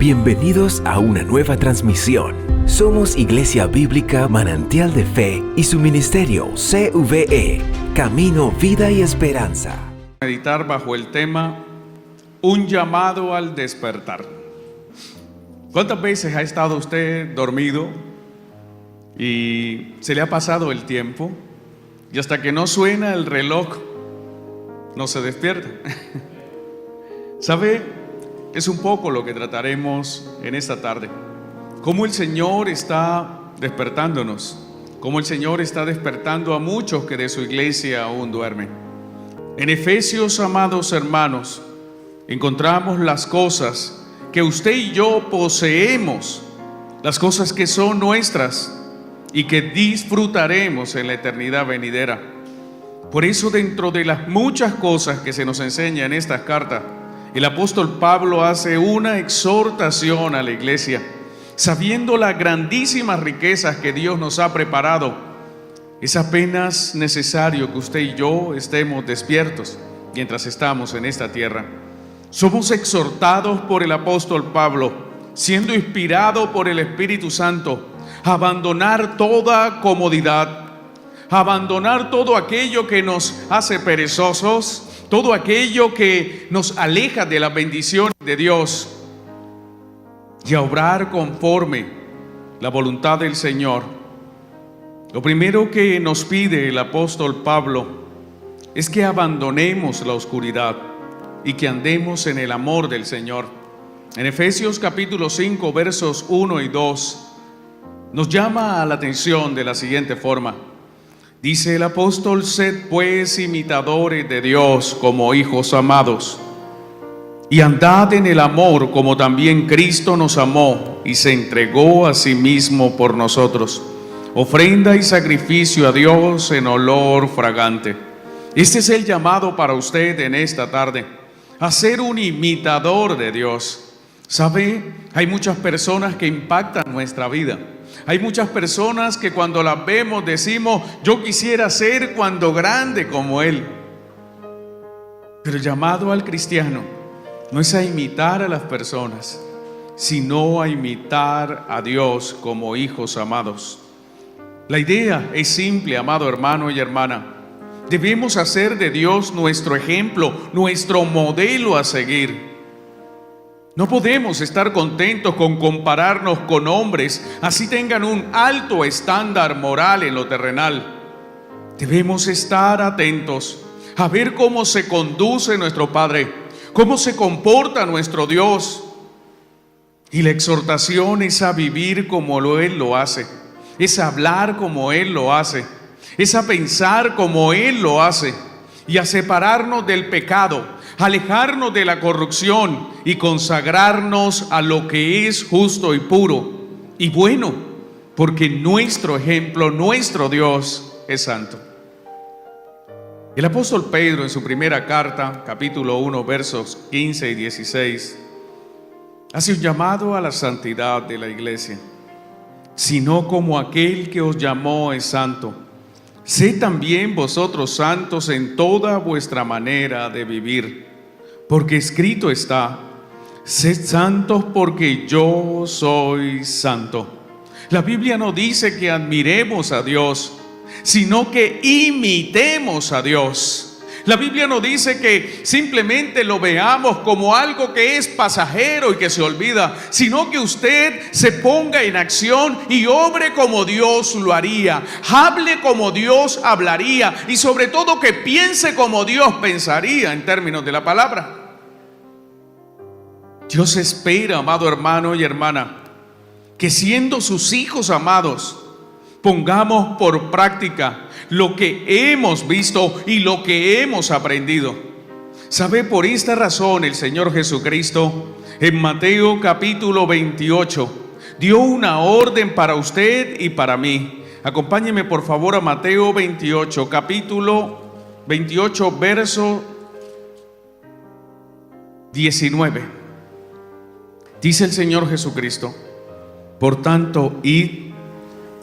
Bienvenidos a una nueva transmisión. Somos Iglesia Bíblica Manantial de Fe y su ministerio CVE, Camino, Vida y Esperanza. Meditar bajo el tema Un llamado al despertar. ¿Cuántas veces ha estado usted dormido y se le ha pasado el tiempo y hasta que no suena el reloj no se despierta? ¿Sabe? Es un poco lo que trataremos en esta tarde. Cómo el Señor está despertándonos, cómo el Señor está despertando a muchos que de su iglesia aún duermen. En Efesios, amados hermanos, encontramos las cosas que usted y yo poseemos, las cosas que son nuestras y que disfrutaremos en la eternidad venidera. Por eso, dentro de las muchas cosas que se nos enseña en estas cartas, el apóstol Pablo hace una exhortación a la iglesia, sabiendo las grandísimas riquezas que Dios nos ha preparado. Es apenas necesario que usted y yo estemos despiertos mientras estamos en esta tierra. Somos exhortados por el apóstol Pablo, siendo inspirado por el Espíritu Santo, a abandonar toda comodidad, a abandonar todo aquello que nos hace perezosos, todo aquello que nos aleja de la bendición de Dios, y a obrar conforme la voluntad del Señor. Lo primero que nos pide el apóstol Pablo es que abandonemos la oscuridad y que andemos en el amor del Señor. En Efesios capítulo 5 versos 1 y 2 nos llama la atención de la siguiente forma. Dice el apóstol: sed pues imitadores de Dios como hijos amados, y andad en el amor como también Cristo nos amó y se entregó a sí mismo por nosotros, ofrenda y sacrificio a Dios en olor fragante. Este es el llamado para usted en esta tarde, a ser un imitador de Dios. ¿Sabe? Hay muchas personas que impactan nuestra vida. Hay muchas personas que cuando las vemos decimos: yo quisiera ser cuando grande como Él. Pero el llamado al cristiano no es a imitar a las personas, sino a imitar a Dios como hijos amados. La idea es simple, amado hermano y hermana. Debemos hacer de Dios nuestro ejemplo, nuestro modelo a seguir. No podemos estar contentos con compararnos con hombres, así tengan un alto estándar moral en lo terrenal. Debemos estar atentos a ver cómo se conduce nuestro Padre, cómo se comporta nuestro Dios. Y la exhortación es a vivir como Él lo hace, es a hablar como Él lo hace, es a pensar como Él lo hace, y a separarnos del pecado, alejarnos de la corrupción y consagrarnos a lo que es justo y puro y bueno, porque nuestro ejemplo, nuestro Dios es santo. El apóstol Pedro en su primera carta, capítulo 1, versos 15 y 16, hace un llamado a la santidad de la iglesia. Sino como aquel que os llamó es santo, sed también vosotros santos en toda vuestra manera de vivir, porque escrito está: sed santos porque yo soy santo. La Biblia no dice que admiremos a Dios, sino que imitemos a Dios. La Biblia no dice que simplemente lo veamos como algo que es pasajero y que se olvida, sino que usted se ponga en acción y obre como Dios lo haría, hable como Dios hablaría y sobre todo que piense como Dios pensaría en términos de la palabra. Dios espera, amado hermano y hermana, que siendo sus hijos amados, pongamos por práctica lo que hemos visto y lo que hemos aprendido. ¿Sabe? Por esta razón el Señor Jesucristo en Mateo capítulo 28 dio una orden para usted y para mí. Acompáñeme por favor a Mateo 28, capítulo 28, verso 19. Dice el Señor Jesucristo: por tanto, id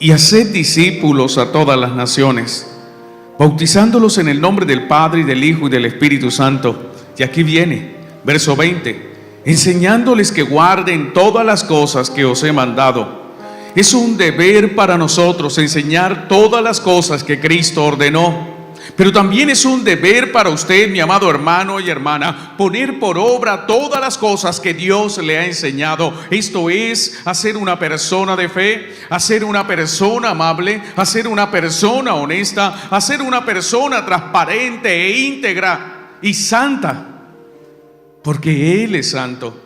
y haced discípulos a todas las naciones, bautizándolos en el nombre del Padre y del Hijo y del Espíritu Santo. Y aquí viene, verso 20: enseñándoles que guarden todas las cosas que os he mandado. Es un deber para nosotros enseñar todas las cosas que Cristo ordenó. Pero también es un deber para usted, mi amado hermano y hermana, poner por obra todas las cosas que Dios le ha enseñado. Esto es, hacer una persona de fe, hacer una persona amable, hacer una persona honesta, hacer una persona transparente e íntegra y santa. Porque Él es santo.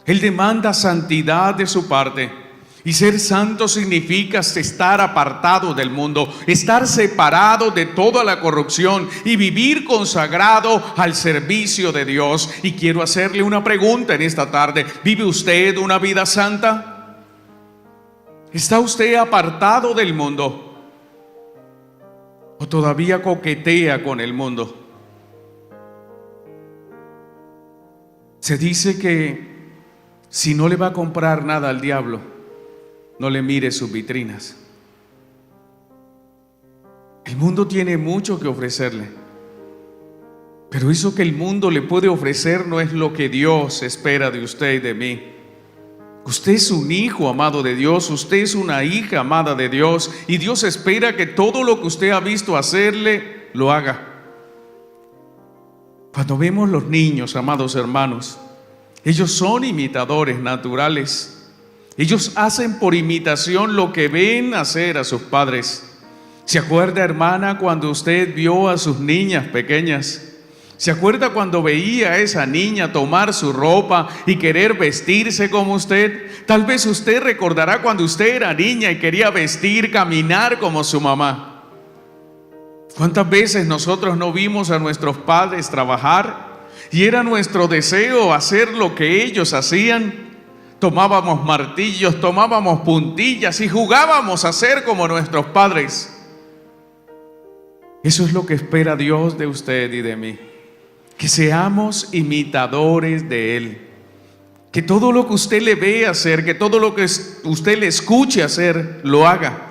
Él demanda santidad de su parte. Y ser santo significa estar apartado del mundo, estar separado de toda la corrupción y vivir consagrado al servicio de Dios. Y quiero hacerle una pregunta en esta tarde. ¿Vive usted una vida santa? ¿Está usted apartado del mundo? ¿O todavía coquetea con el mundo? Se dice que si no le va a comprar nada al diablo, no le mire sus vitrinas. El mundo tiene mucho que ofrecerle, pero eso que el mundo le puede ofrecer no es lo que Dios espera de usted y de mí. Usted es un hijo amado de Dios, usted es una hija amada de Dios, y Dios espera que todo lo que usted ha visto hacerle, lo haga. Cuando vemos los niños, amados hermanos, ellos son imitadores naturales. Ellos hacen por imitación lo que ven hacer a sus padres. ¿Se acuerda, hermana, cuando usted vio a sus niñas pequeñas? ¿Se acuerda cuando veía a esa niña tomar su ropa y querer vestirse como usted? Tal vez usted recordará cuando usted era niña y quería vestir, caminar como su mamá. ¿Cuántas veces nosotros no vimos a nuestros padres trabajar y era nuestro deseo hacer lo que ellos hacían? Tomábamos martillos, tomábamos puntillas y jugábamos a ser como nuestros padres. Eso es lo que espera Dios de usted y de mí. Que seamos imitadores de Él. Que todo lo que usted le ve hacer, que todo lo que usted le escuche hacer, lo haga.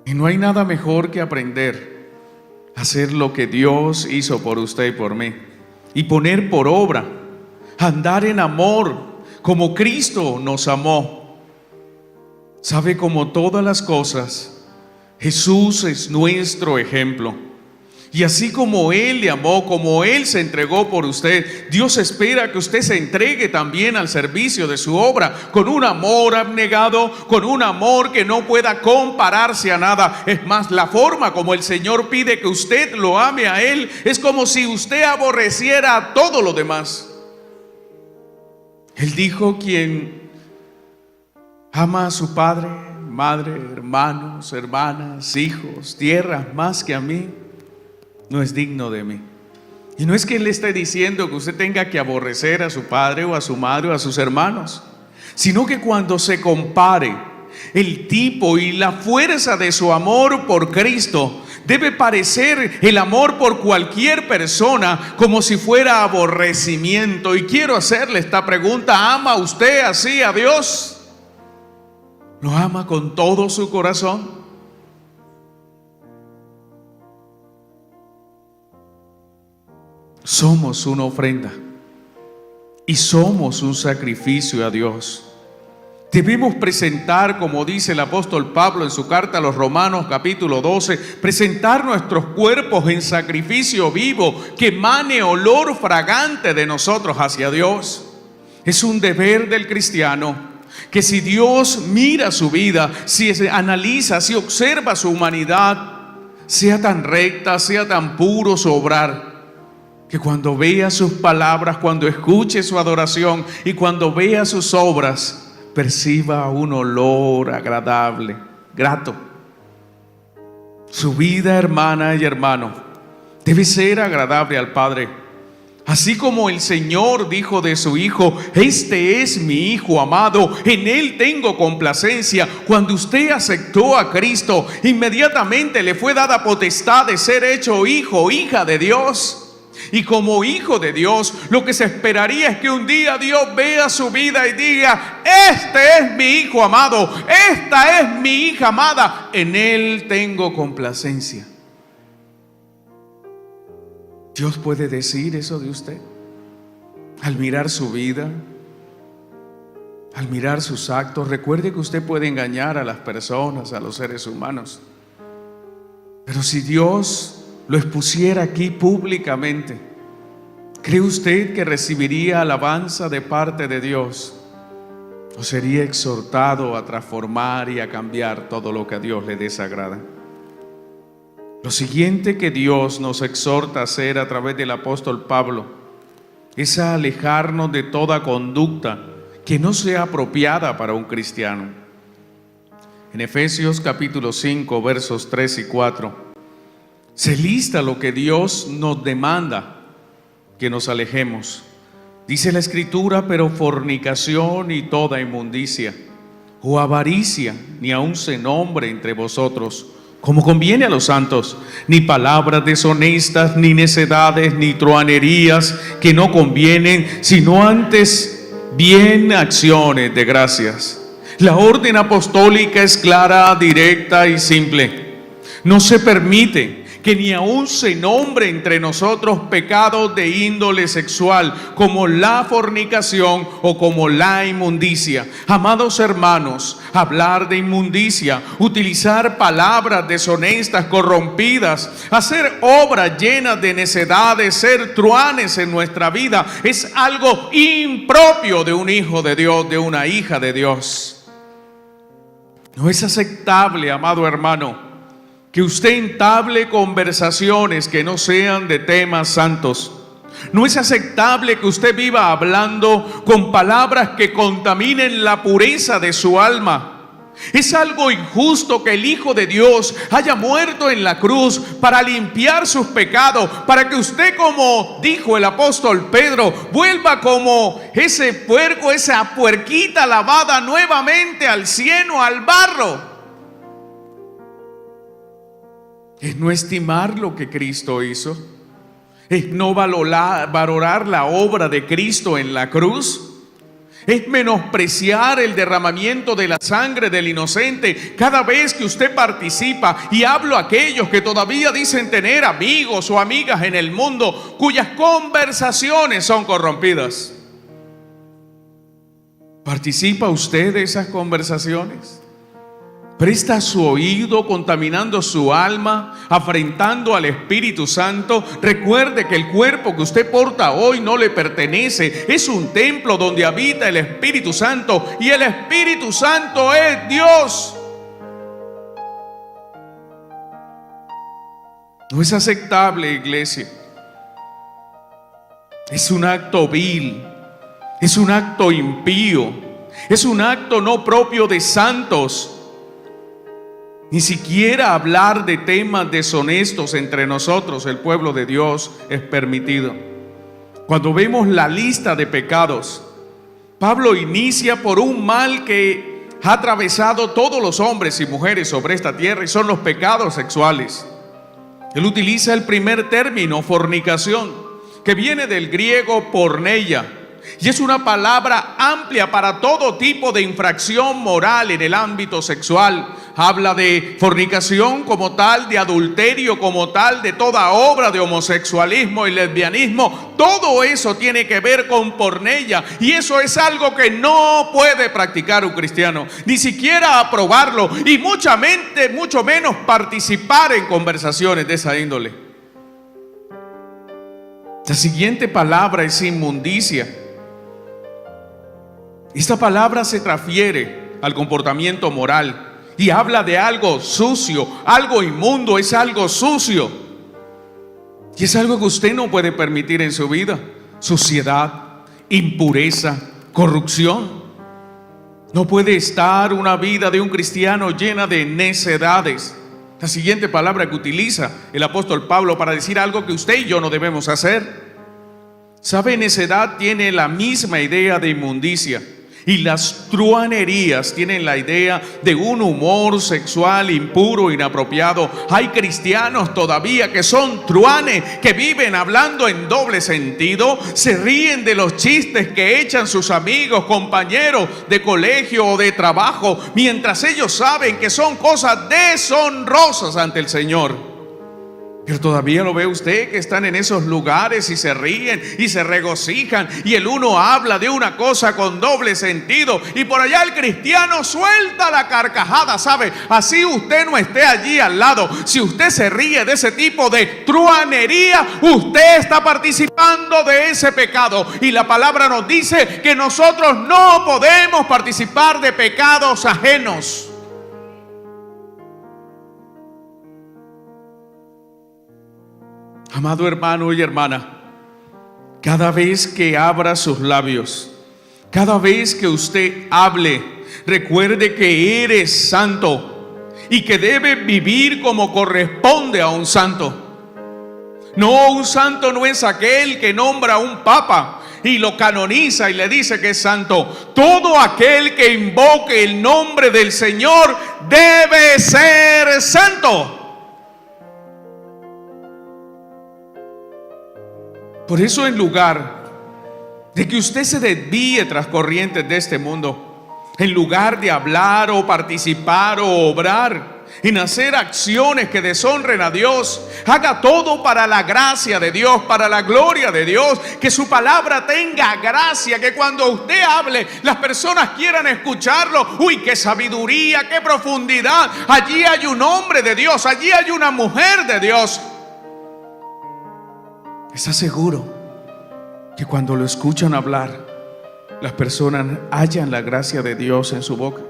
Y no hay nada mejor que aprender a hacer lo que Dios hizo por usted y por mí. Y poner por obra. Andar en amor como Cristo nos amó. Sabe, como todas las cosas, Jesús es nuestro ejemplo. Y así como Él le amó, como Él se entregó por usted, Dios espera que usted se entregue también al servicio de su obra, con un amor abnegado, con un amor que no pueda compararse a nada. Es más, la forma como el Señor pide que usted lo ame a Él es como si usted aborreciera a todo lo demás. Él dijo: quien ama a su padre, madre, hermanos, hermanas, hijos, tierras más que a mí, no es digno de mí. Y no es que Él le esté diciendo que usted tenga que aborrecer a su padre o a su madre o a sus hermanos, sino que cuando se compare el tipo y la fuerza de su amor por Cristo, debe parecer el amor por cualquier persona como si fuera aborrecimiento. Y quiero hacerle esta pregunta: ¿ama usted así a Dios? ¿Lo ama con todo su corazón? Somos una ofrenda y somos un sacrificio a Dios. Debemos presentar, como dice el apóstol Pablo en su carta a los Romanos capítulo 12, presentar nuestros cuerpos en sacrificio vivo que emane olor fragante de nosotros hacia Dios. Es un deber del cristiano que, si Dios mira su vida, si analiza, si observa su humanidad, sea tan recta, sea tan puro su obrar, que cuando vea sus palabras, cuando escuche su adoración y cuando vea sus obras, perciba un olor agradable, grato. Su vida, hermana y hermano, debe ser agradable al Padre. Así como el Señor dijo de su Hijo: este es mi Hijo amado, en Él tengo complacencia. Cuando usted aceptó a Cristo, inmediatamente le fue dada potestad de ser hecho hijo, hija de Dios. Y como hijo de Dios, lo que se esperaría es que un día Dios vea su vida y diga: este es mi Hijo amado, esta es mi hija amada, en Él tengo complacencia. ¿Dios puede decir eso de usted? al mirar su vida, al mirar sus actos. Recuerde que usted puede engañar a las personas, a los seres humanos, pero si Dios lo expusiera aquí públicamente, ¿cree usted que recibiría alabanza de parte de Dios? ¿O sería exhortado a transformar y a cambiar todo lo que a Dios le desagrada? Lo siguiente que Dios nos exhorta a hacer a través del apóstol Pablo es a alejarnos de toda conducta que no sea apropiada para un cristiano. En Efesios capítulo 5, versos 3 y 4, se lista lo que Dios nos demanda que nos alejemos. Dice la Escritura: pero fornicación y toda inmundicia o avaricia ni aun se nombre entre vosotros, como conviene a los santos, ni palabras deshonestas, ni necedades, ni truhanerías que no convienen, sino antes bien acciones de gracias. La orden apostólica es clara, directa y simple. No se permite que ni aún se nombre entre nosotros pecados de índole sexual, como la fornicación o como la inmundicia. Amados hermanos, hablar de inmundicia, utilizar palabras deshonestas, corrompidas, hacer obras llenas de necedades, ser truanes en nuestra vida, es algo impropio de un hijo de Dios, de una hija de Dios. No es aceptable, amado hermano, que usted entable conversaciones que no sean de temas santos. No es aceptable que usted viva hablando con palabras que contaminen la pureza de su alma. Es algo injusto que el Hijo de Dios haya muerto en la cruz para limpiar sus pecados, para que usted, como dijo el apóstol Pedro, vuelva como ese puerco, esa puerquita lavada nuevamente al cieno, al barro. Es no estimar lo que Cristo hizo, es no valorar la obra de Cristo en la cruz, es menospreciar el derramamiento de la sangre del inocente cada vez que usted participa. Y hablo a aquellos que todavía dicen tener amigos o amigas en el mundo cuyas conversaciones son corrompidas. ¿Participa usted de esas conversaciones? ¿Presta su oído contaminando su alma, afrentando al Espíritu Santo? Recuerde que el cuerpo que usted porta hoy no le pertenece. Es un templo donde habita el Espíritu Santo, y el Espíritu Santo es Dios. No es aceptable, iglesia. Es un acto vil, es un acto impío, es un acto no propio de santos. Ni siquiera hablar de temas deshonestos entre nosotros, el pueblo de Dios, es permitido. Cuando vemos la lista de pecados, Pablo inicia por un mal que ha atravesado todos los hombres y mujeres sobre esta tierra, y son los pecados sexuales. Él utiliza el primer término, fornicación, que viene del griego porneia, y es una palabra amplia para todo tipo de infracción moral en el ámbito sexual. Habla de fornicación como tal, de adulterio como tal, de toda obra de homosexualismo y lesbianismo. Todo eso tiene que ver con porneia, y eso es algo que no puede practicar un cristiano, ni siquiera aprobarlo, y mucho menos participar en conversaciones de esa índole. La siguiente palabra es inmundicia. Esta palabra se refiere al comportamiento moral y habla de algo sucio, algo inmundo, es algo sucio. Y es algo que usted no puede permitir en su vida. Suciedad, impureza, corrupción. No puede estar una vida de un cristiano llena de necedades. La siguiente palabra que utiliza el apóstol Pablo para decir algo que usted y yo no debemos hacer. ¿Sabe? Necedad tiene la misma idea de inmundicia. Y las truhanerías tienen la idea de un humor sexual impuro, inapropiado. Hay cristianos todavía que son truanes, que viven hablando en doble sentido, se ríen de los chistes que echan sus amigos, compañeros de colegio o de trabajo, mientras ellos saben que son cosas deshonrosas ante el Señor. Pero todavía lo ve usted que están en esos lugares y se ríen y se regocijan, y el uno habla de una cosa con doble sentido, y por allá el cristiano suelta la carcajada, ¿sabe? Así usted no esté allí al lado. Si usted se ríe de ese tipo de truanería, usted está participando de ese pecado. Y la palabra nos dice que nosotros no podemos participar de pecados ajenos. Amado hermano y hermana, cada vez que abra sus labios, cada vez que usted hable, recuerde que eres santo y que debe vivir como corresponde a un santo. No, un santo no es aquel que nombra a un papa y lo canoniza y le dice que es santo. Todo aquel que invoque el nombre del Señor debe ser santo. Por eso, en lugar de que usted se desvíe tras corrientes de este mundo, en lugar de hablar o participar o obrar en hacer acciones que deshonren a Dios, haga todo para la gracia de Dios, para la gloria de Dios, que su palabra tenga gracia, que cuando usted hable las personas quieran escucharlo. Uy, qué sabiduría, qué profundidad. Allí hay un hombre de Dios, allí hay una mujer de Dios. ¿Está seguro que cuando lo escuchan hablar, las personas hallan la gracia de Dios en su boca?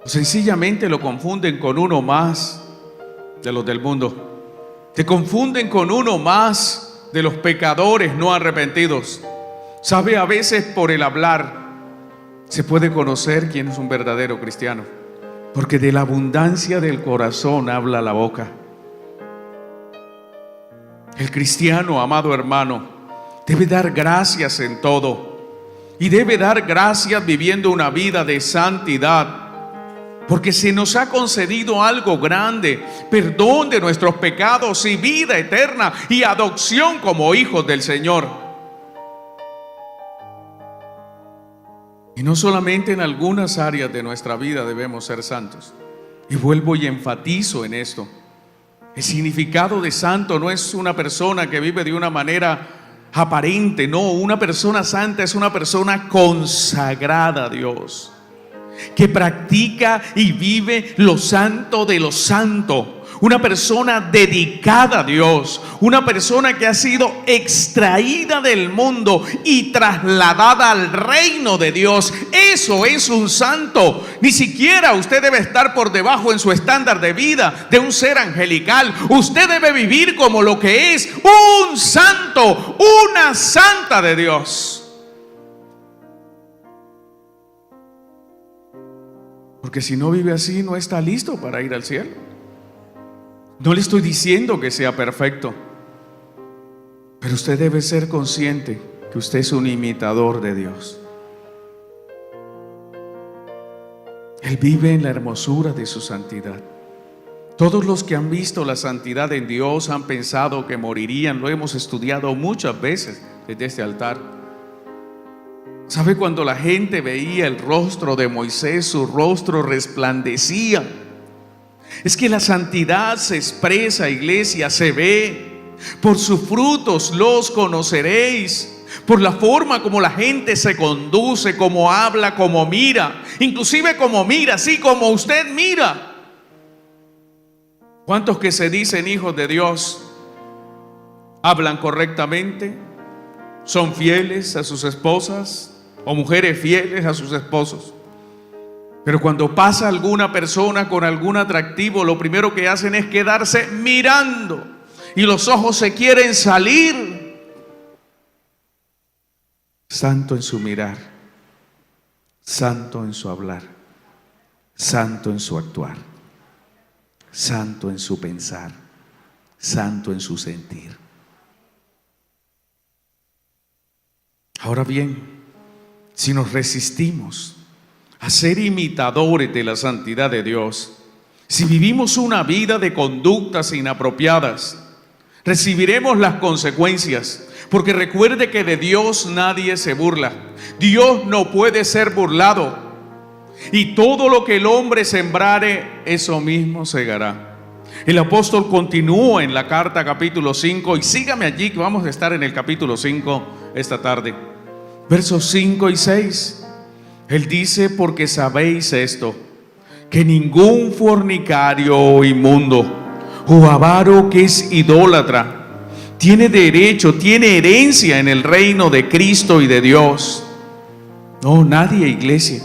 O sencillamente lo confunden con uno más de los del mundo. Te confunden con uno más de los pecadores no arrepentidos. ¿Sabe? A veces por el hablar se puede conocer quién es un verdadero cristiano, porque de la abundancia del corazón habla la boca. El cristiano, amado hermano, debe dar gracias en todo, y debe dar gracias viviendo una vida de santidad, porque se nos ha concedido algo grande: perdón de nuestros pecados y vida eterna y adopción como hijos del Señor. Y no solamente en algunas áreas de nuestra vida debemos ser santos, y vuelvo y enfatizo en esto. El significado de santo no es una persona que vive de una manera aparente, no. Una persona santa es una persona consagrada a Dios, que practica y vive lo santo de lo santo. Una persona dedicada a Dios, una persona que ha sido extraída del mundo y trasladada al reino de Dios. Eso es un santo. Ni siquiera usted debe estar por debajo en su estándar de vida de un ser angelical. Usted debe vivir como lo que es un santo, una santa de Dios. Porque si no vive así, no está listo para ir al cielo. No le estoy diciendo que sea perfecto, pero usted debe ser consciente que usted es un imitador de Dios. Él vive en la hermosura de su santidad. Todos los que han visto la santidad en Dios han pensado que morirían. Lo hemos estudiado muchas veces desde este altar. ¿Sabe? Cuando la gente veía el rostro de Moisés, su rostro resplandecía. Es que la santidad se expresa, iglesia, se ve. Por sus frutos los conoceréis. Por la forma como la gente se conduce, como habla, como mira. Inclusive como mira, así como usted mira. ¿Cuántos que se dicen hijos de Dios hablan correctamente? ¿Son fieles a sus esposas? ¿O mujeres fieles a sus esposos? Pero cuando pasa alguna persona con algún atractivo, lo primero que hacen es quedarse mirando y los ojos se quieren salir. Santo en su mirar, santo en su hablar, santo en su actuar, santo en su pensar, santo en su sentir. Ahora bien, si nos resistimos a ser imitadores de la santidad de Dios, si vivimos una vida de conductas inapropiadas, recibiremos las consecuencias. Porque recuerde que de Dios nadie se burla. Dios no puede ser burlado. Y todo lo que el hombre sembrare, eso mismo segará. El apóstol continúa en la carta capítulo 5, y sígame allí que vamos a estar en el capítulo 5 esta tarde. Versos 5 y 6. Él dice: porque sabéis esto, que ningún fornicario o inmundo o avaro que es idólatra tiene derecho, tiene herencia en el reino de Cristo y de Dios. No, nadie, iglesia.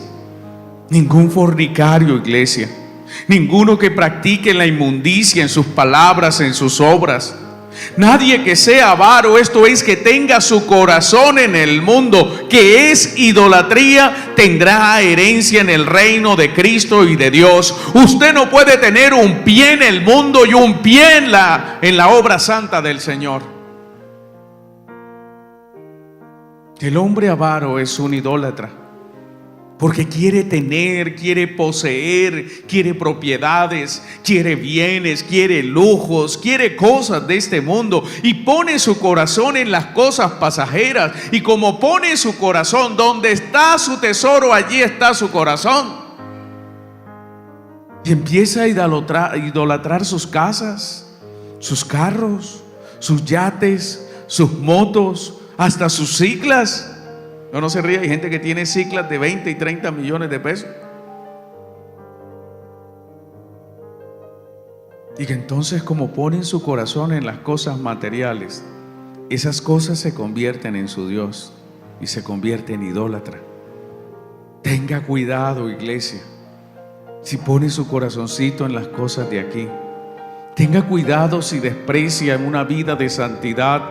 Ningún fornicario, iglesia. Ninguno que practique la inmundicia en sus palabras, en sus obras. Nadie que sea avaro, esto es, que tenga su corazón en el mundo, que es idolatría, tendrá herencia en el reino de Cristo y de Dios. Usted no puede tener un pie en el mundo y un pie en la obra santa del Señor. El hombre avaro es un idólatra, porque quiere tener, quiere poseer, quiere propiedades, quiere bienes, quiere lujos, quiere cosas de este mundo, y pone su corazón en las cosas pasajeras. Y como pone su corazón donde está su tesoro, allí está su corazón. Y empieza a idolatrar sus casas, sus carros, sus yates, sus motos, hasta sus ciclas. No se ría, hay gente que tiene ciclas de 20 y 30 millones de pesos. Y que entonces, como ponen su corazón en las cosas materiales, esas cosas se convierten en su Dios y se convierten en idólatra. Tenga cuidado, iglesia, si pone su corazoncito en las cosas de aquí. Tenga cuidado si desprecia una vida de santidad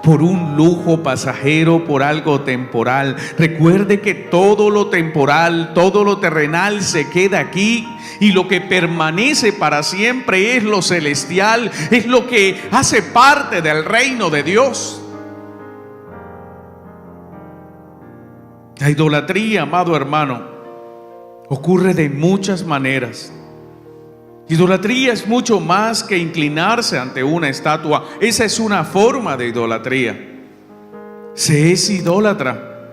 por un lujo pasajero, por algo temporal. Recuerde que todo lo temporal, todo lo terrenal se queda aquí, y lo que permanece para siempre es lo celestial, es lo que hace parte del reino de Dios. La idolatría, amado hermano, ocurre de muchas maneras. Idolatría es mucho más que inclinarse ante una estatua. Esa es una forma de idolatría. Se es idólatra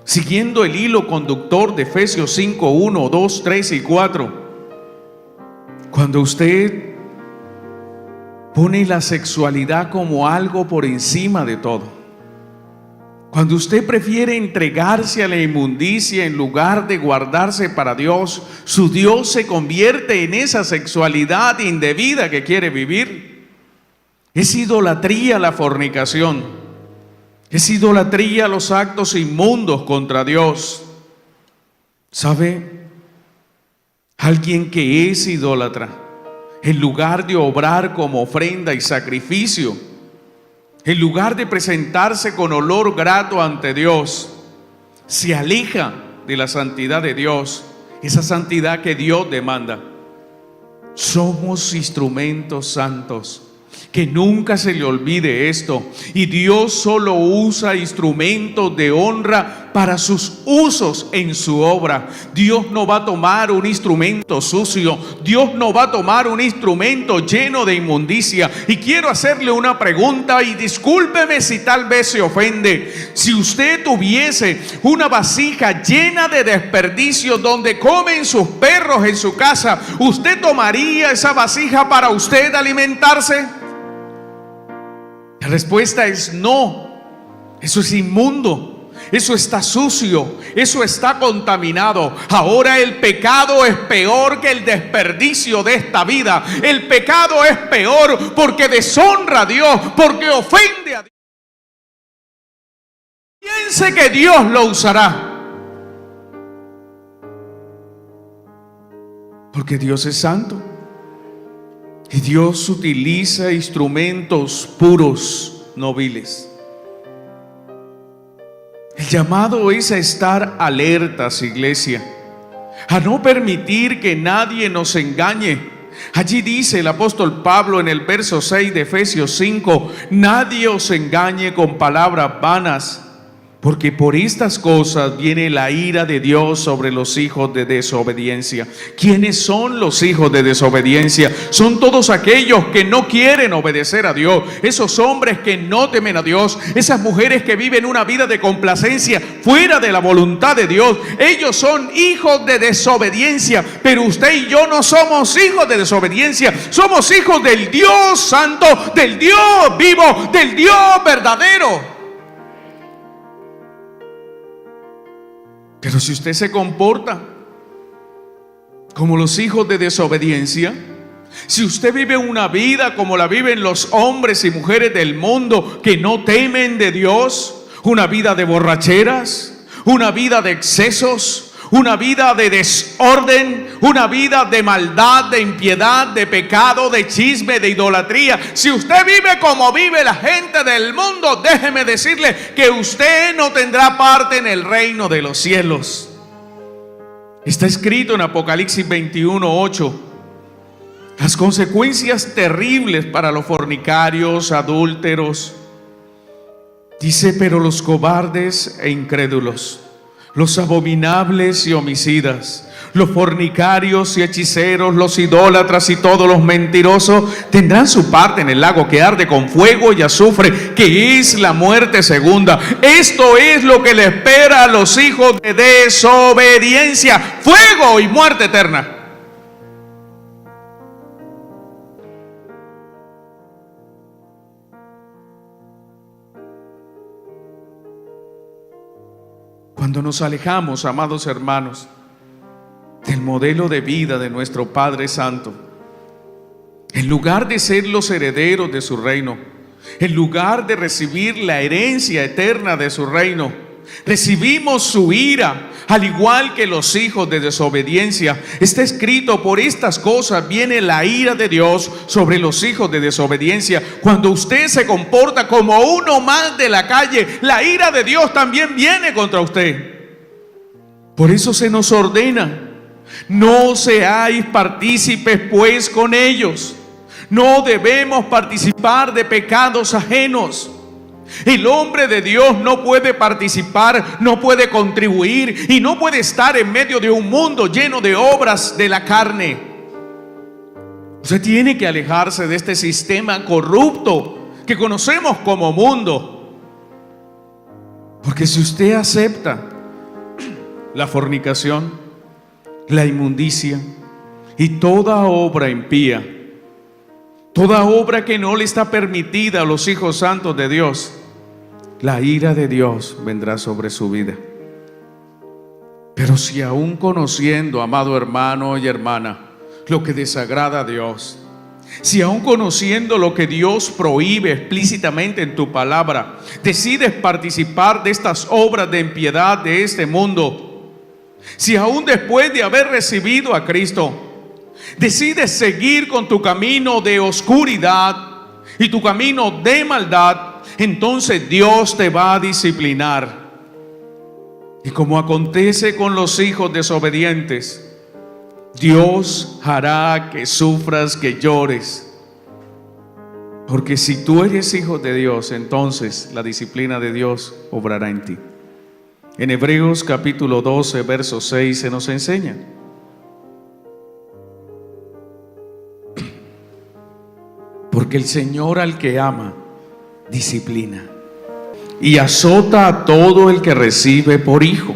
siguiendo el hilo conductor de Efesios 5, 1, 2, 3 y 4. Cuando usted pone la sexualidad como algo por encima de todo, cuando usted prefiere entregarse a la inmundicia en lugar de guardarse para Dios, su Dios se convierte en esa sexualidad indebida que quiere vivir. Es idolatría la fornicación. Es idolatría los actos inmundos contra Dios. ¿Sabe? Alguien que es idólatra, en lugar de obrar como ofrenda y sacrificio, en lugar de presentarse con olor grato ante Dios, se aleja de la santidad de Dios, esa santidad que Dios demanda. Somos instrumentos santos. Que nunca se le olvide esto. Y Dios solo usa instrumentos de honra para sus usos en su obra. Dios no va a tomar un instrumento sucio. Dios no va a tomar un instrumento lleno de inmundicia. Y quiero hacerle una pregunta, y discúlpeme si tal vez se ofende. Si usted tuviese una vasija llena de desperdicios donde comen sus perros en su casa, ¿usted tomaría esa vasija para usted alimentarse? La respuesta es no. Eso es inmundo, eso está sucio, eso está contaminado. Ahora el pecado es peor que el desperdicio de esta vida. El pecado es peor porque deshonra a Dios, porque ofende a Dios. Piense que Dios lo usará, porque Dios es santo. Y Dios utiliza instrumentos puros, no viles. El llamado es a estar alertas, iglesia, a no permitir que nadie nos engañe. Allí dice el apóstol Pablo en el verso 6 de Efesios 5: nadie os engañe con palabras vanas, porque por estas cosas viene la ira de Dios sobre los hijos de desobediencia. ¿Quiénes son los hijos de desobediencia? Son todos aquellos que no quieren obedecer a Dios, esos hombres que no temen a Dios, esas mujeres que viven una vida de complacencia fuera de la voluntad de Dios. Ellos son hijos de desobediencia, pero usted y yo no somos hijos de desobediencia, somos hijos del Dios santo, del Dios vivo, del Dios verdadero. Pero si usted se comporta como los hijos de desobediencia, si usted vive una vida como la viven los hombres y mujeres del mundo que no temen de Dios, una vida de borracheras, una vida de excesos, una vida de desorden, una vida de maldad, de impiedad, de pecado, de chisme, de idolatría. Si usted vive como vive la gente del mundo, déjeme decirle que usted no tendrá parte en el reino de los cielos. Está escrito en Apocalipsis 21:8. Las consecuencias terribles para los fornicarios, adúlteros. Dice: pero los cobardes e incrédulos, los abominables y homicidas, los fornicarios y hechiceros, los idólatras y todos los mentirosos tendrán su parte en el lago que arde con fuego y azufre, que es la muerte segunda. Esto es lo que le espera a los hijos de desobediencia: fuego y muerte eterna. Cuando nos alejamos, amados hermanos, del modelo de vida de nuestro Padre Santo, en lugar de ser los herederos de su reino, en lugar de recibir la herencia eterna de su reino, recibimos su ira, al igual que los hijos de desobediencia. Está escrito: por estas cosas viene la ira de Dios sobre los hijos de desobediencia. Cuando usted se comporta como uno más de la calle, la ira de Dios también viene contra usted. Por eso se nos ordena: no seáis partícipes pues con ellos. No debemos participar de pecados ajenos. El hombre de Dios no puede participar, no puede contribuir y no puede estar en medio de un mundo lleno de obras de la carne. Usted tiene que alejarse de este sistema corrupto que conocemos como mundo. Porque si usted acepta la fornicación, la inmundicia y toda obra impía, toda obra que no le está permitida a los hijos santos de Dios, la ira de Dios vendrá sobre su vida. Pero si aún conociendo, amado hermano y hermana, lo que desagrada a Dios, si aún conociendo lo que Dios prohíbe explícitamente en tu palabra, decides participar de estas obras de impiedad de este mundo, si aún después de haber recibido a Cristo, decides seguir con tu camino de oscuridad y tu camino de maldad, entonces Dios te va a disciplinar. Y como acontece con los hijos desobedientes, Dios hará que sufras, que llores. Porque si tú eres hijo de Dios, entonces la disciplina de Dios obrará en ti. En Hebreos capítulo 12, verso 6 se nos enseña: porque el Señor al que ama disciplina y azota a todo el que recibe por hijo.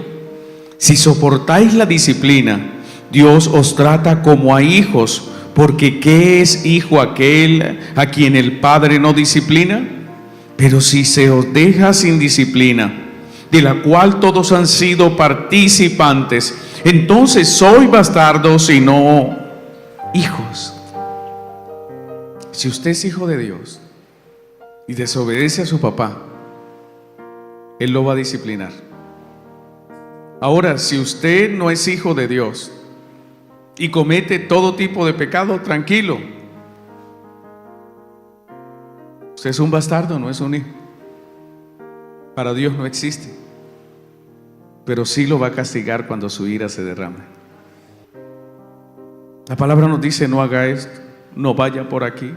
Si soportáis la disciplina, Dios os trata como a hijos, porque ¿qué es hijo aquel a quien el Padre no disciplina? Pero si se os deja sin disciplina, de la cual todos han sido participantes, entonces sois bastardos y no hijos. Si usted es hijo de Dios y desobedece a su papá, Él lo va a disciplinar. Ahora, si usted no es hijo de Dios y comete todo tipo de pecado, tranquilo. Usted es un bastardo, no es un hijo. Para Dios no existe. Pero sí lo va a castigar cuando su ira se derrame. La palabra nos dice: no haga esto, no vaya por aquí.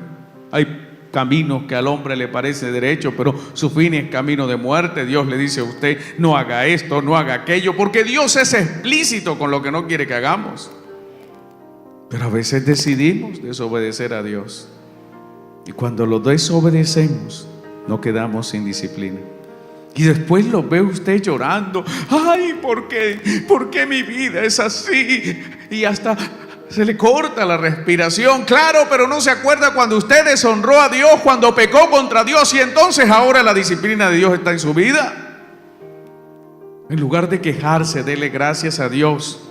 Hay caminos que al hombre le parece derecho, pero su fin es camino de muerte. Dios le dice a usted: no haga esto, no haga aquello, porque Dios es explícito con lo que no quiere que hagamos. Pero a veces decidimos desobedecer a Dios, y cuando lo desobedecemos, nos quedamos sin disciplina. Y después lo ve usted llorando: ay, ¿por qué? ¿Por qué mi vida es así? Y hasta se le corta la respiración. Claro, pero no se acuerda cuando usted deshonró a Dios, cuando pecó contra Dios, y entonces ahora la disciplina de Dios está en su vida. En lugar de quejarse, dele gracias a Dios,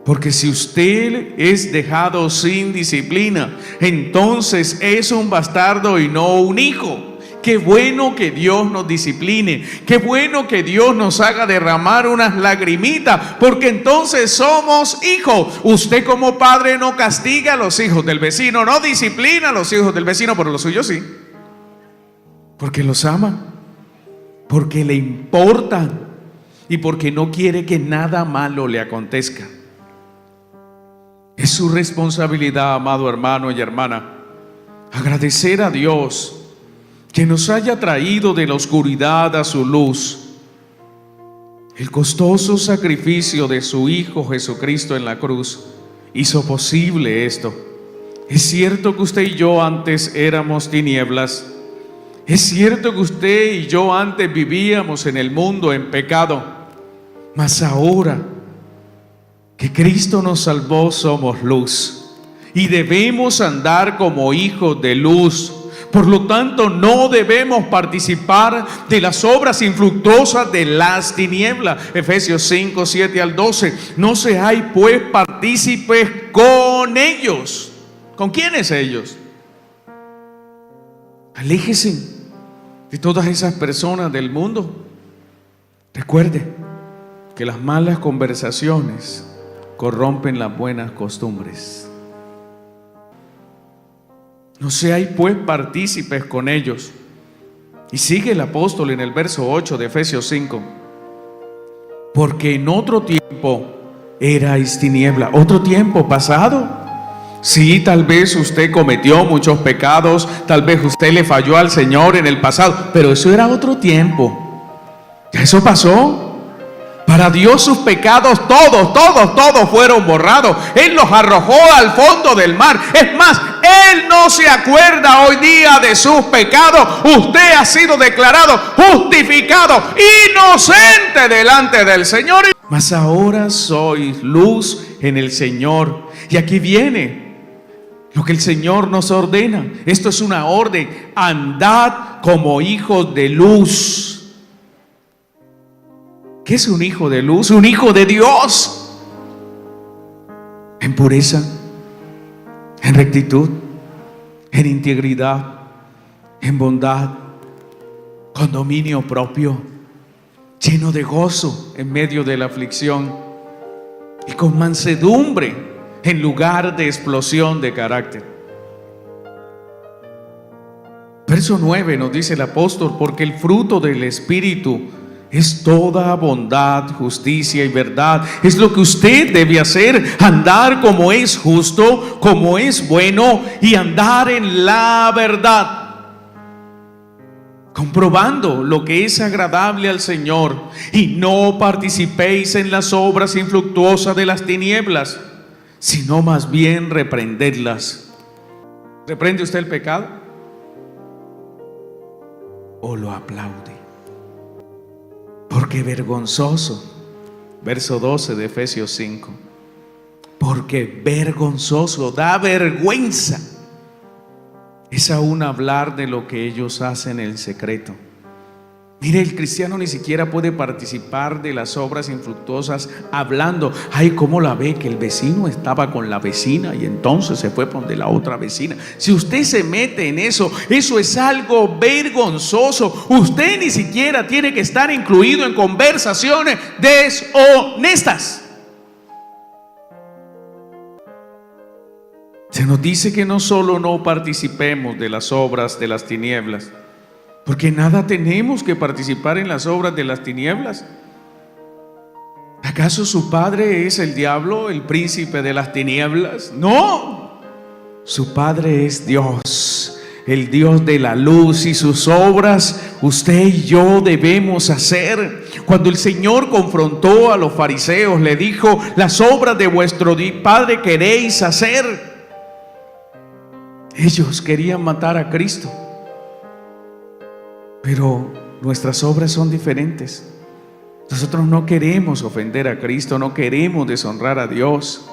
porque si usted es dejado sin disciplina, entonces es un bastardo y no un hijo. Qué bueno que Dios nos discipline, qué bueno que Dios nos haga derramar unas lagrimitas, porque entonces somos hijos. Usted como padre no castiga a los hijos del vecino, no disciplina a los hijos del vecino, pero los suyos sí, porque los ama, porque le importan y porque no quiere que nada malo le acontezca. Es su responsabilidad, amado hermano y hermana, agradecer a Dios que nos haya traído de la oscuridad a su luz. El costoso sacrificio de su Hijo Jesucristo en la cruz hizo posible esto. Es cierto que usted y yo antes éramos tinieblas. Es cierto que usted y yo antes vivíamos en el mundo en pecado. Mas ahora que Cristo nos salvó, somos luz y debemos andar como hijos de luz. Por lo tanto, no debemos participar de las obras infructuosas de las tinieblas. Efesios 5, 7 al 12. No seáis pues partícipes con ellos. ¿Con quiénes ellos? Aléjese de todas esas personas del mundo. Recuerde que las malas conversaciones corrompen las buenas costumbres. No seáis pues partícipes con ellos. Y sigue el apóstol en el verso 8 de Efesios 5. Porque en otro tiempo erais tiniebla. ¿Otro tiempo pasado? Sí, tal vez usted cometió muchos pecados, tal vez usted le falló al Señor en el pasado, pero eso era otro tiempo. Ya eso pasó. Para Dios sus pecados todos fueron borrados. Él los arrojó al fondo del mar. Es más, Él no se acuerda hoy día de sus pecados. Usted ha sido declarado justificado, inocente delante del Señor. Mas ahora sois luz en el Señor. Y aquí viene lo que el Señor nos ordena. Esto es una orden: andad como hijos de luz. ¿Qué es un hijo de luz? Un hijo de Dios. En pureza, en rectitud, en integridad, en bondad, con dominio propio, lleno de gozo en medio de la aflicción y con mansedumbre en lugar de explosión de carácter. Verso 9 nos dice el apóstol: porque el fruto del Espíritu es toda bondad, justicia y verdad. Es lo que usted debe hacer: andar como es justo, como es bueno, y andar en la verdad, comprobando lo que es agradable al Señor. Y no participéis en las obras infructuosas de las tinieblas, sino más bien reprendedlas. ¿Reprende usted el pecado o lo aplaude? Porque vergonzoso, verso 12 de Efesios 5, porque vergonzoso, da vergüenza, es aún hablar de lo que ellos hacen en secreto. Mire, el cristiano ni siquiera puede participar de las obras infructuosas hablando: ay, ¿cómo la ve? Que el vecino estaba con la vecina y entonces se fue por donde la otra vecina. Si usted se mete en eso, eso es algo vergonzoso. Usted ni siquiera tiene que estar incluido en conversaciones deshonestas. Se nos dice que no solo no participemos de las obras de las tinieblas, porque nada tenemos que participar en las obras de las tinieblas. ¿Acaso su padre es el diablo, el príncipe de las tinieblas? No, su padre es Dios, el Dios de la luz, y sus obras usted y yo debemos hacer. Cuando el Señor confrontó a los fariseos, le dijo: las obras de vuestro Padre queréis hacer. Ellos querían matar a Cristo, pero nuestras obras son diferentes. Nosotros no queremos ofender a Cristo, no queremos deshonrar a Dios,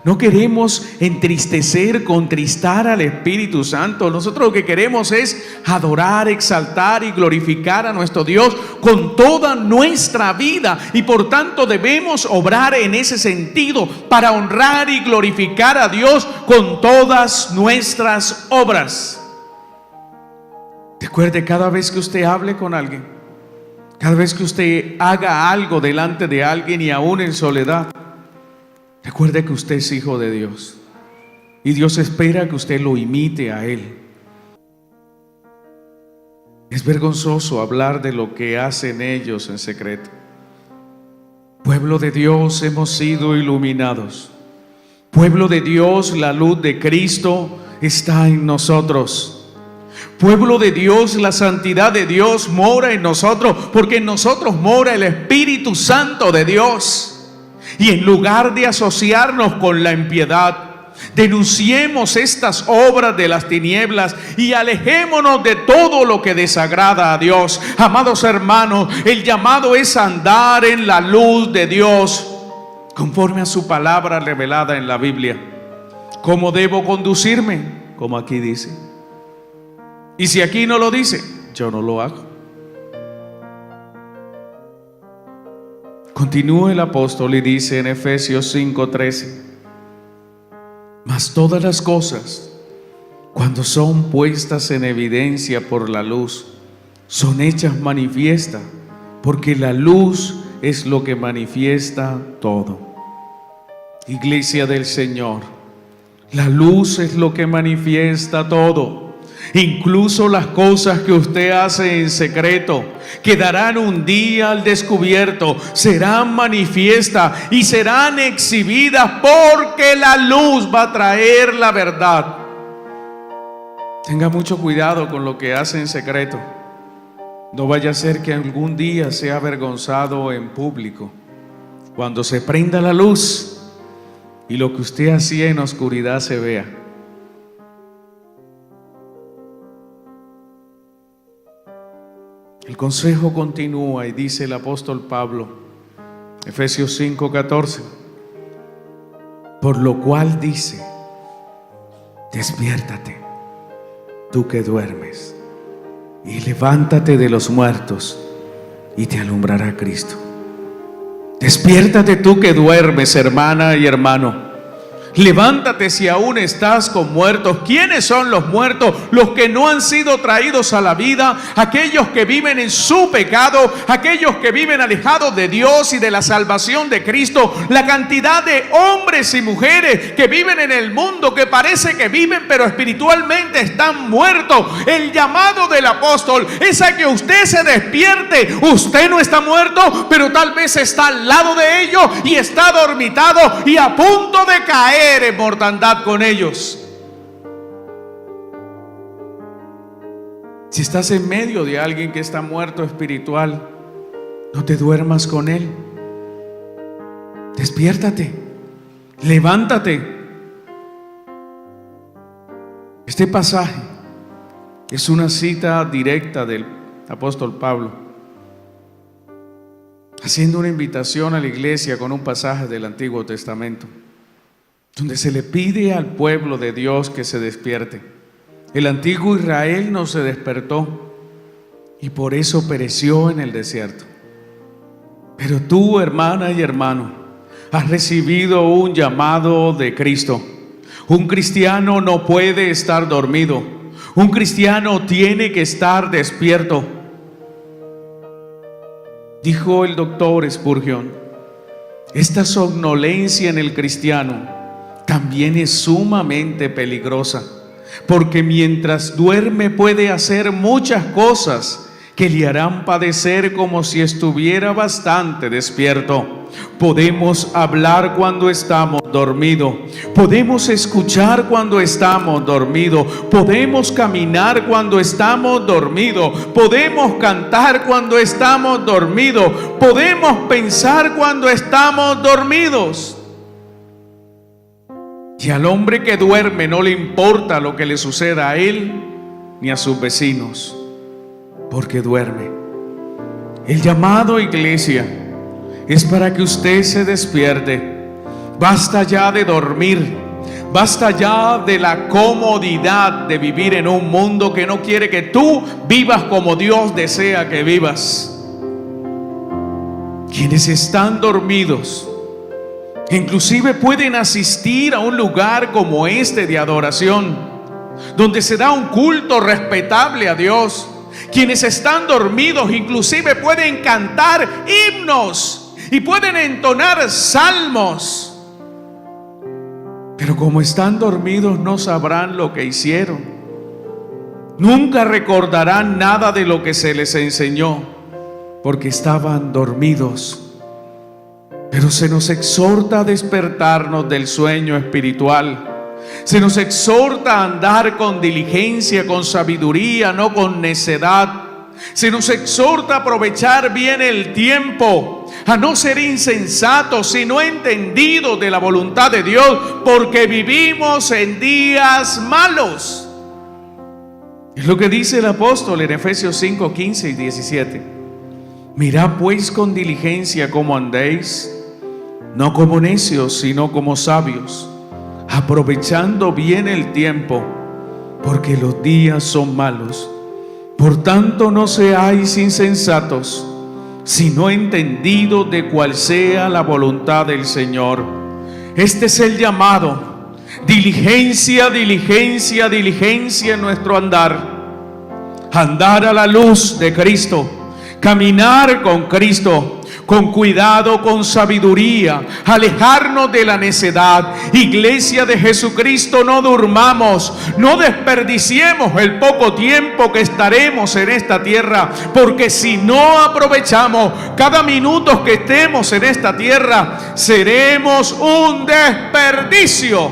no queremos entristecer, contristar al Espíritu Santo. Nosotros lo que queremos es adorar, exaltar y glorificar a nuestro Dios con toda nuestra vida, y por tanto debemos obrar en ese sentido para honrar y glorificar a Dios con todas nuestras obras. Recuerde, cada vez que usted hable con alguien, cada vez que usted haga algo delante de alguien, y aún en soledad, recuerde que usted es hijo de Dios, y Dios espera que usted lo imite a Él. Es vergonzoso hablar de lo que hacen ellos en secreto. Pueblo de Dios, hemos sido iluminados. Pueblo de Dios, la luz de Cristo está en nosotros. Pueblo de Dios, la santidad de Dios mora en nosotros, porque en nosotros mora el Espíritu Santo de Dios. Y en lugar de asociarnos con la impiedad, denunciemos estas obras de las tinieblas y alejémonos de todo lo que desagrada a Dios. Amados hermanos, el llamado es andar en la luz de Dios, conforme a su palabra revelada en la Biblia. ¿Cómo debo conducirme? Como aquí dice. Y si aquí no lo dice, yo no lo hago. Continúa el apóstol y dice en Efesios 5:13: mas todas las cosas, cuando son puestas en evidencia por la luz, son hechas manifiestas, porque la luz es lo que manifiesta todo. Iglesia del Señor, la luz es lo que manifiesta todo. Incluso las cosas que usted hace en secreto quedarán un día al descubierto, serán manifiestas y serán exhibidas, porque la luz va a traer la verdad. Tenga mucho cuidado con lo que hace en secreto. No vaya a ser que algún día sea avergonzado en público, cuando se prenda la luz y lo que usted hacía en oscuridad se vea. El consejo continúa y dice el apóstol Pablo, Efesios 5:14: por lo cual dice: despiértate, tú que duermes, y levántate de los muertos, y te alumbrará Cristo. Despiértate tú que duermes, hermana y hermano. Levántate si aún estás con muertos. ¿Quiénes son los muertos? Los que no han sido traídos a la vida, aquellos que viven en su pecado, aquellos que viven alejados de Dios y de la salvación de Cristo. La cantidad de hombres y mujeres que viven en el mundo, que parece que viven, pero espiritualmente están muertos. El llamado del apóstol es a que usted se despierte. Usted no está muerto, pero tal vez está al lado de ellos y está dormitado y a punto de caer en mortandad con ellos. Si estás en medio de alguien que está muerto espiritual, no te duermas con él. Despiértate, levántate. Este pasaje es una cita directa del apóstol Pablo, haciendo una invitación a la iglesia con un pasaje del Antiguo Testamento, donde se le pide al pueblo de Dios que se despierte. El antiguo Israel no se despertó y por eso pereció en el desierto. Pero tú, hermana y hermano, has recibido un llamado de Cristo. Un cristiano no puede estar dormido. Un cristiano tiene que estar despierto. Dijo el doctor Spurgeon: esta somnolencia en el cristiano también es sumamente peligrosa, porque mientras duerme puede hacer muchas cosas que le harán padecer como si estuviera bastante despierto. Podemos hablar cuando estamos dormidos. Podemos escuchar cuando estamos dormidos. Podemos caminar cuando estamos dormidos. Podemos cantar cuando estamos dormidos. Podemos pensar cuando estamos dormidos. Y al hombre que duerme no le importa lo que le suceda a él ni a sus vecinos, porque duerme. El llamado, iglesia, es para que usted se despierte. Basta ya de dormir. Basta ya de la comodidad de vivir en un mundo que no quiere que tú vivas como Dios desea que vivas. Quienes están dormidos, inclusive pueden asistir a un lugar como este de adoración, donde se da un culto respetable a Dios. Quienes están dormidos inclusive pueden cantar himnos y pueden entonar salmos. Pero como están dormidos no sabrán lo que hicieron. Nunca recordarán nada de lo que se les enseñó, porque estaban dormidos. Pero se nos exhorta a despertarnos del sueño espiritual. Se nos exhorta a andar con diligencia, con sabiduría, no con necedad. Se nos exhorta a aprovechar bien el tiempo, a no ser insensatos, sino entendidos de la voluntad de Dios, porque vivimos en días malos. Es lo que dice el apóstol en Efesios 5, 15 y 17. Mirad pues con diligencia cómo andéis, no como necios, sino como sabios, aprovechando bien el tiempo, porque los días son malos. Por tanto, no seáis insensatos, sino entendidos de cuál sea la voluntad del Señor. Este es el llamado. Diligencia, diligencia, diligencia en nuestro andar. Andar a la luz de Cristo. Caminar con Cristo, con cuidado, con sabiduría, alejarnos de la necedad. Iglesia de Jesucristo, no durmamos, no desperdiciemos el poco tiempo que estaremos en esta tierra, porque si no aprovechamos cada minuto que estemos en esta tierra, seremos un desperdicio.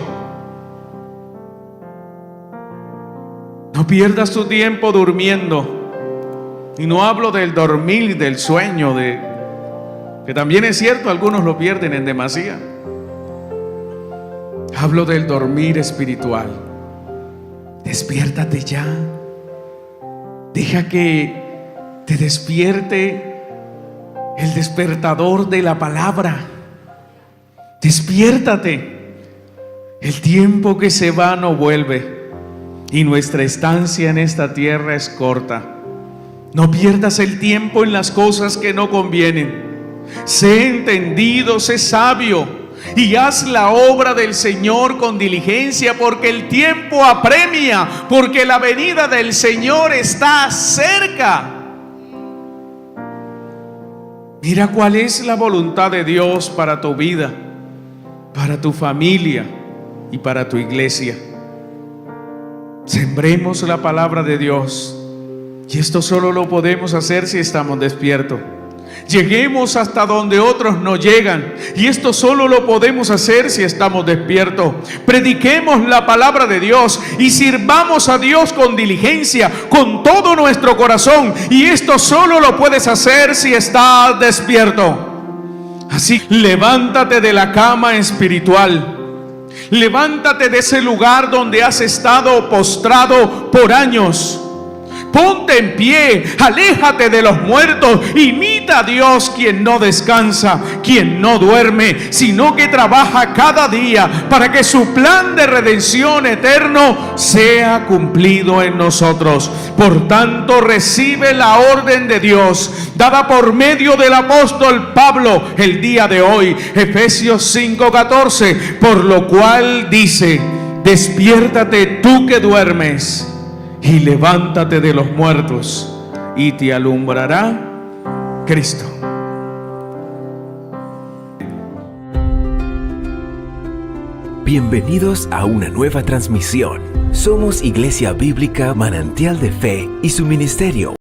No pierdas tu tiempo durmiendo. Y no hablo del dormir, del sueño, que también es cierto, algunos lo pierden en demasía. Hablo del dormir espiritual. Despiértate ya. Deja que te despierte el despertador de la palabra. Despiértate. El tiempo que se va no vuelve, y nuestra estancia en esta tierra es corta. No pierdas el tiempo en las cosas que no convienen. Sé entendido, sé sabio y haz la obra del Señor con diligencia, porque el tiempo apremia, porque la venida del Señor está cerca. Mira cuál es la voluntad de Dios para tu vida, para tu familia y para tu iglesia. Sembremos la palabra de Dios. Y esto solo lo podemos hacer si estamos despiertos. Lleguemos hasta donde otros no llegan. Y esto solo lo podemos hacer si estamos despiertos. Prediquemos la palabra de Dios y sirvamos a Dios con diligencia, con todo nuestro corazón. Y esto solo lo puedes hacer si estás despierto. Así, levántate de la cama espiritual. Levántate de ese lugar donde has estado postrado por años. Ponte en pie, aléjate de los muertos, imita a Dios, quien no descansa, quien no duerme, sino que trabaja cada día para que su plan de redención eterno sea cumplido en nosotros. Por tanto, recibe la orden de Dios dada por medio del apóstol Pablo el día de hoy, Efesios 5:14, por lo cual dice: despiértate tú que duermes, y levántate de los muertos, y te alumbrará Cristo. Bienvenidos a una nueva transmisión. Somos Iglesia Bíblica Manantial de Fe y su ministerio